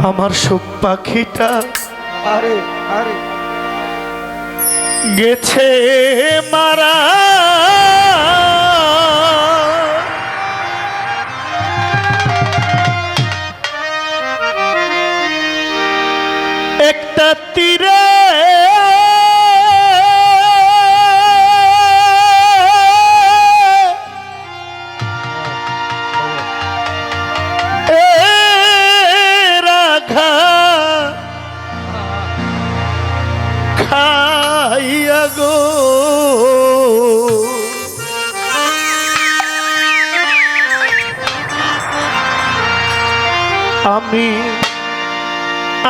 আমার সুখ পাখিটা আরে আরে গেছে মারা একটা তীরে খাইয়া গো আমি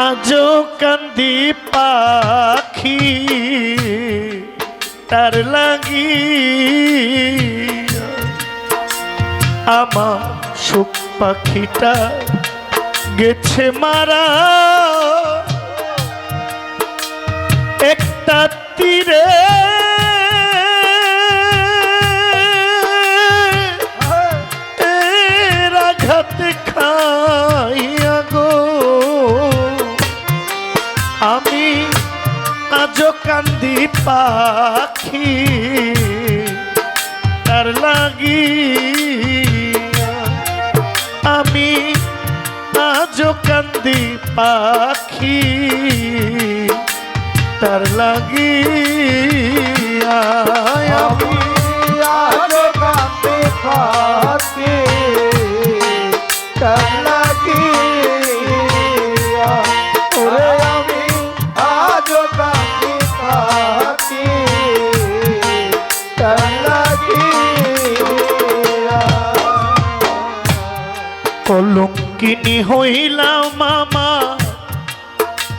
আজও কান্দি পাখি তার লাগি আমার সুখ পাখিটা গেছে মারা একটা তীরে আঘাতে খাইয়া গো আমি আজও কান্দি পাখি তার লাগি আমি আজও কান্দি পাখি তার লাগি আমি আজ কাঁদে পাখি তার লাগি ওরে আমি আজ কাঁদে পাখি তার লাগি কলঙ্কিনী হইলাম মামা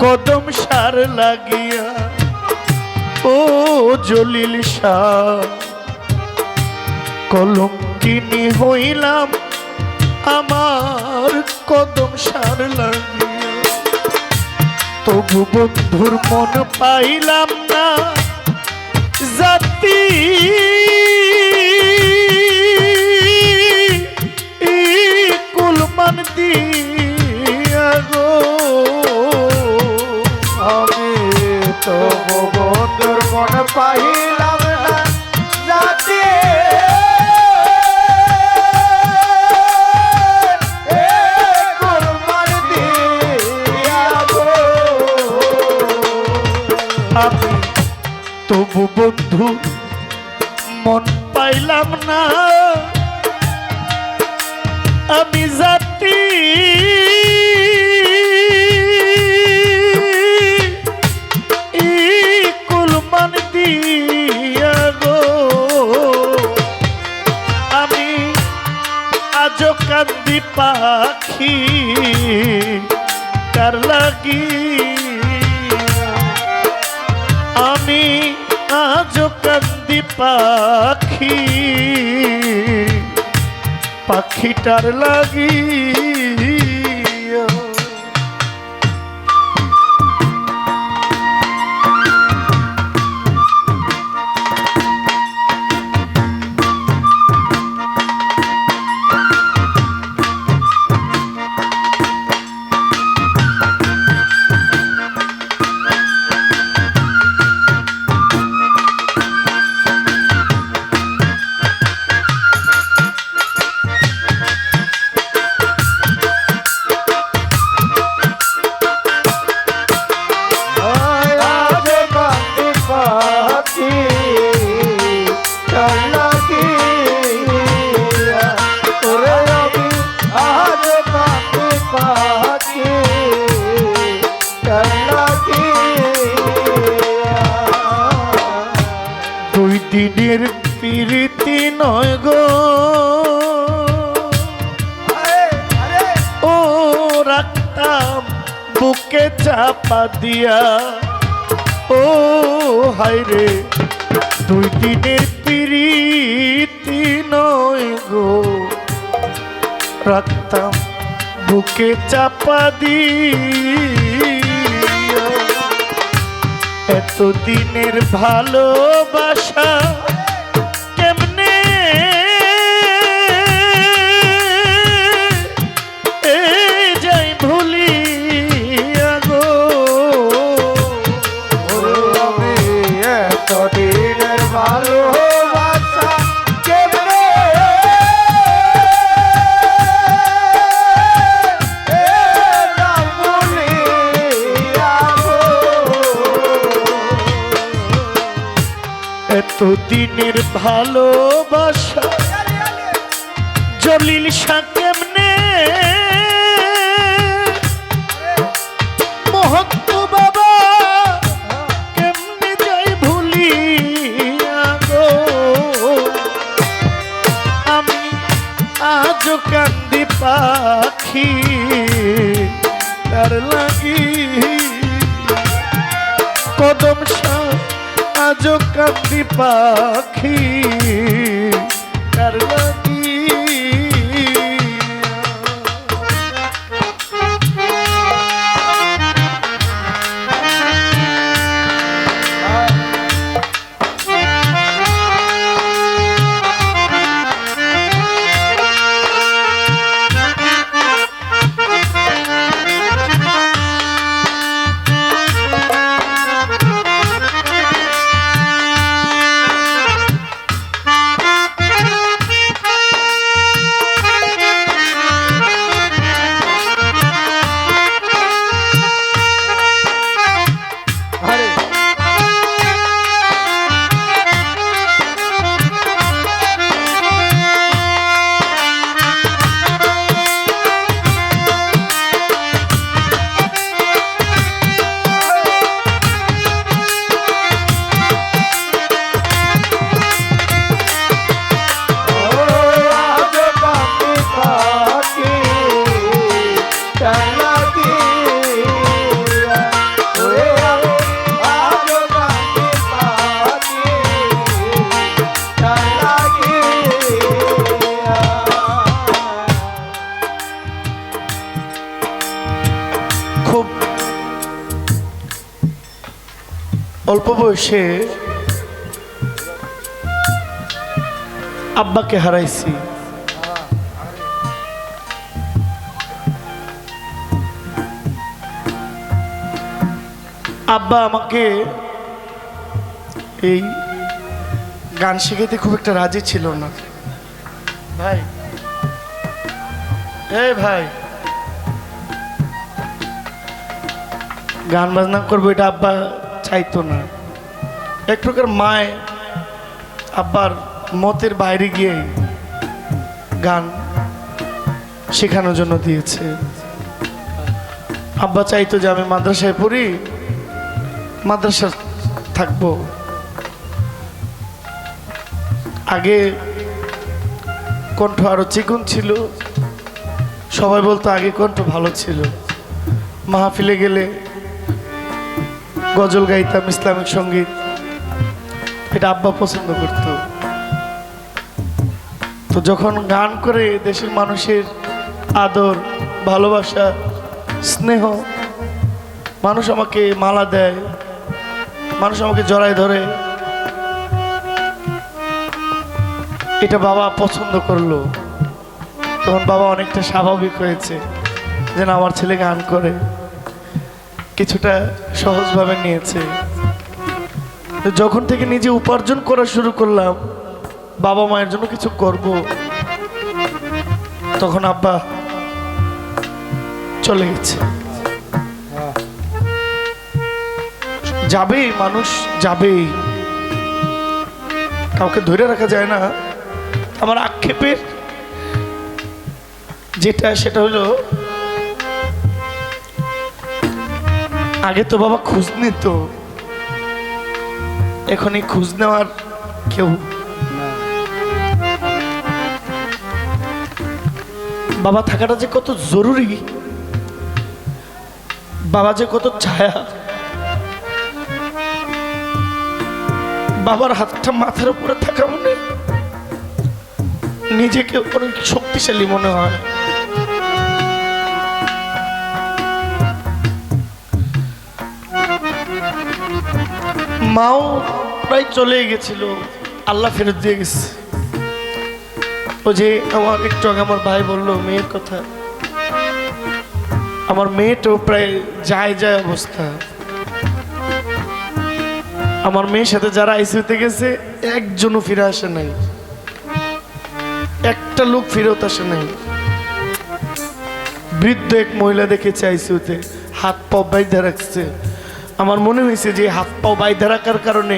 কদম সার লাগিয়া ও জলিল শাহ কলঙ্কিনী হইলাম আমার কদম সার লাগিয়া তবু বন্ধুর মন পাইলাম না জাতি কুলমান দিয়া গো তো বন্ধুর মন পাইলাম না যাতে কুরবান দিয়া গো আমি তবু বন্ধু মন পাইলাম না আমি জাতি কুলমান দিয়া গো আমি আজও কান্দি পাখি তার লাগি আমি আজও কান্দি পাখি পাখিটার লাগি দিনের প্রীতি নয় গো ও রাখতাম বুকে চাপা দিয়া ও হায়রে দুই দিনের প্রীতি নয় গো রাখতাম বুকে চাপা দিয়া এতদিনের ভালোবাসা কেমনে যাই ভুলি এতদিনের ভালোবাসা জলিল শাহ কেমনে মহত্ব বাবা কেমনে যাই ভুলিয়া গো আমি আজও কান্দি পাখি তার লাগি কদম শাহ আজও কান্দি পাখি তার লাগি খুব অল্প বয়সে আব্বাকে হারাইছি। আব্বা আমাকে এই গান শেখাতে খুব একটা রাজি ছিল না। ভাই ভাই গান বাজনা করবো এটা আব্বা চাইতো না। এক প্রকার মায় আব্বার মতের বাইরে গিয়ে গান শেখানোর জন্য দিয়েছে। আব্বা চাইতো যে আমি মাদ্রাসায় পড়ি, মাদ্রাসা থাকবো। আগে কণ্ঠ আরো চিকন ছিল, সবাই বলতো আগে কণ্ঠ ভালো ছিল। মাহফিলে গেলে গজল গাইতাম, ইসলামিক সঙ্গীত, এটা আব্বা পছন্দ করত। তো যখন গান করে দেশের মানুষের আদর, ভালোবাসা, স্নেহ, মানুষ আমাকে মালা দেয়, মানুষ আমাকে জড়ায় ধরে, এটা বাবা পছন্দ করলো। তখন বাবা অনেকটা স্বাভাবিক হয়েছে যে না, আমার ছেলে গান করে, কিছুটা সহজভাবে নিয়েছে। যখন থেকে নিজে উপার্জন করা শুরু করলাম, বাবা মায়ের জন্য কিছু করব, তখন আব্বা চলে গেছে। যাবেই, মানুষ যাবেই, কাউকে ধরে রাখা যায় না। আমার আক্ষেপের যেটা, সেটা হলো আগে তো বাবা খোঁজ নিত, এখন এই খোঁজ নেওয়ার কেউ। বাবা থাকাটা যে কত জরুরি, বাবা যে কত ছায়া, বাবার হাতটা মাথার উপরে থাকা মানে নিজেকে অনেক শক্তিশালী মনে হয়। মাও প্রায় চলে গেছিল, আল্লাহ ফেরত দিয়ে গেছে। ও যে আমার একটু আগে আমার ভাই বললো মেয়ের কথা, আমার মেয়েটাও প্রায় যায় অবস্থা। আমার মেয়ের সাথে যারা আইসিইউতে গেছে একজনও ফিরে আসে নাই, একটা লোক ফেরত আসে নাই। বৃদ্ধ এক মহিলা দেখেছে আইসিইউতে, হাত পাও বাইধা রাখছে। আমার মনে হয়েছে যে হাত পাও বাইধা রাখার কারণে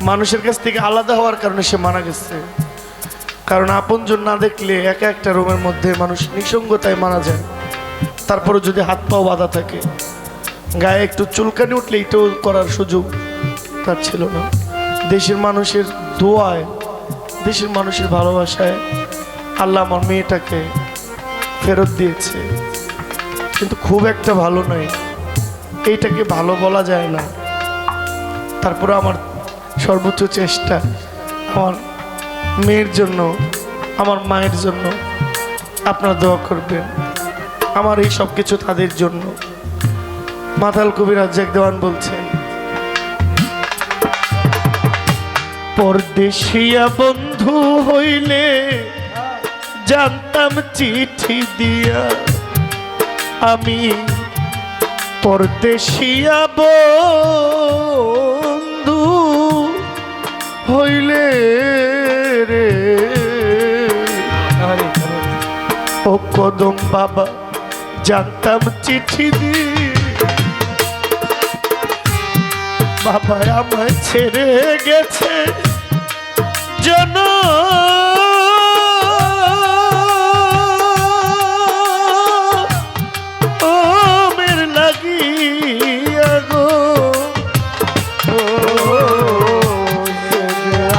মানুষের কাছ থেকে আলাদা হওয়ার কারণে সে মারা গেছে। কারণ আপনজন না দেখলে একা একটা রুমের মধ্যে মানুষ নিঃসঙ্গতায় মারা যায়। তারপরে যদি হাত পাও বাঁধা থাকে, গায়ে একটু চুলকানি উঠলে এটাও করার সুযোগ তার ছিল না। দেশের মানুষের দোয়ায়, দেশের মানুষের ভালোবাসায় আল্লাহ আমার মেয়েটাকে ফেরত দিয়েছে। কিন্তু খুব একটা ভালো নয়, এইটাকে ভালো বলা যায় না। তারপরে আমার সর্বোচ্চ চেষ্টা আমার মেয়ের জন্য, আমার মায়ের জন্য আপনারা দোয়া করবেন। আমার এই সব কিছু তাদের জন্য। মাতাল কবি রাজ্জাক দেওয়ান বলছেন, পরদেশিয়া বন্ধু হইলে জানতাম চিঠি দিয়া, আমি পরদেশিয়া বন্ধু হইলে রে ও কদম বাবা জানতাম চিঠি দি, বাবা আমায় ছেড়ে গেছে জন ওমের লাগিয়া গো,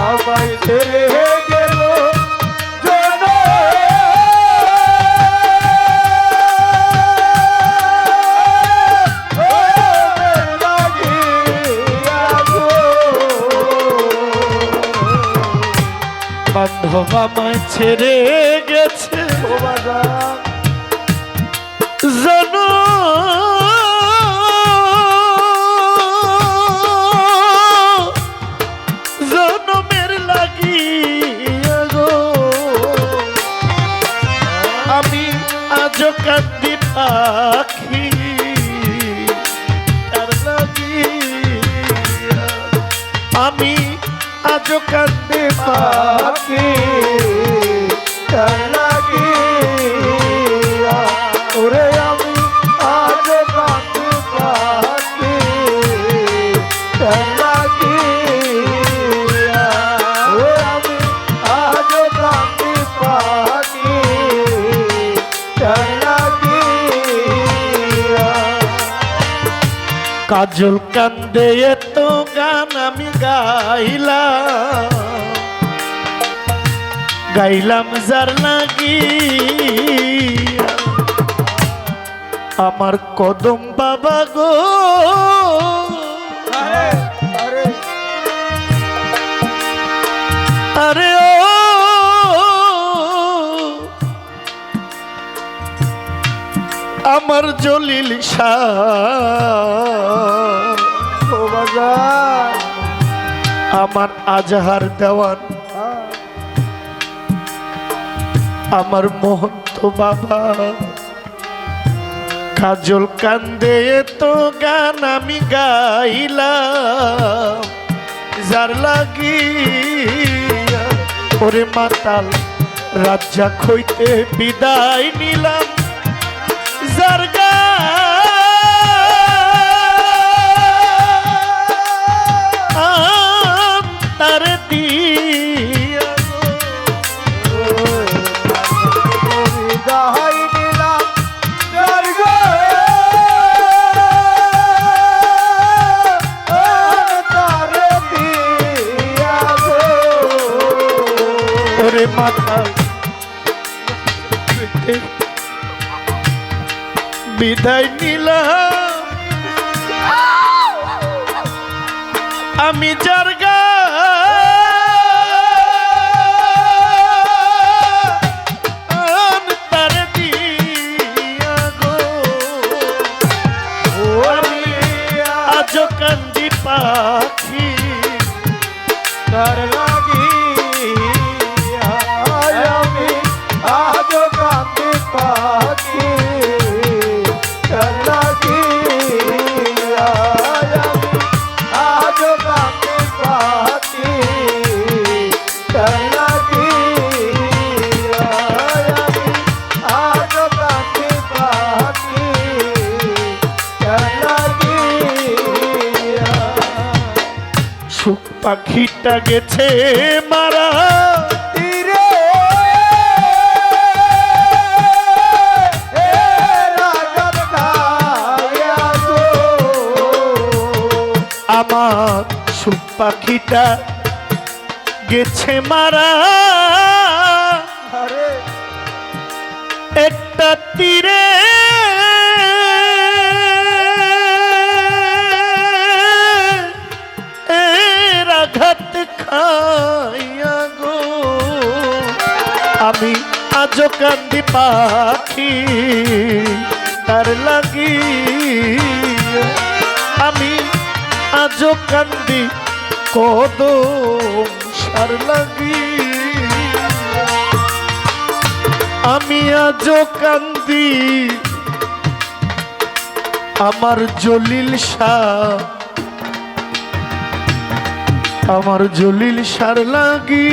আমায় ছেড়ে গেল জন বান্ধব আমায় ছেড়ে গেছে জন জনমের লাগিয়া গো, আমি আজ কান্দি পাখি তার লাগিয়া, আমি আজ কান্দে পাখি তার লাগিয়া, ওরে আমি আজ কাঁদি পাখি তার লাগিয়া, ওরে আমি আজ কাঁদি পাখি তার লাগিয়া। কাজল কান্দে এত গান আমি গাইলাম, গাইলাম যার লাগি আমার কদম বাবা গো, আরে ও আমার জলিল শাহ, আমার আজহার দেওয়ান, আমার মহন্ত বাবা, কাজল কান্দে তো গান আমি গাইলাম যার লাগিয়া, ওরে মাতাল রাজ্জাক হইতে বিদায় নিলাম যার গান তার দিয়া বিদায় নিলাম যার তার দিয়া গো, ওরে মাতাল বিদায় নিলাম আমি যার গান তার দিয়া গো, আমি আজ কান্দি পাখি তার লাগিয়া, আমি আজ কাঁদি পাখি তার লাগিয়া, আমি আজ কাঁদি পাখি তার লাগিয়া, আমি আজ কাঁদি পাখি তার লাগিয়া। পাখিটা গেছে মারা তীরে রাগার গায়া গো আমার সুখ পাখিটা গেছে মারা আরে একটা তীরে এর আঘাত খাইয়া গো আমি আজও কান্দি পাখি তার লাগি আমি আজও কান্দি কদম সার লাগি আমি আজও কান্দি আমার জলিল শাহ আমার জলিল সার লাগি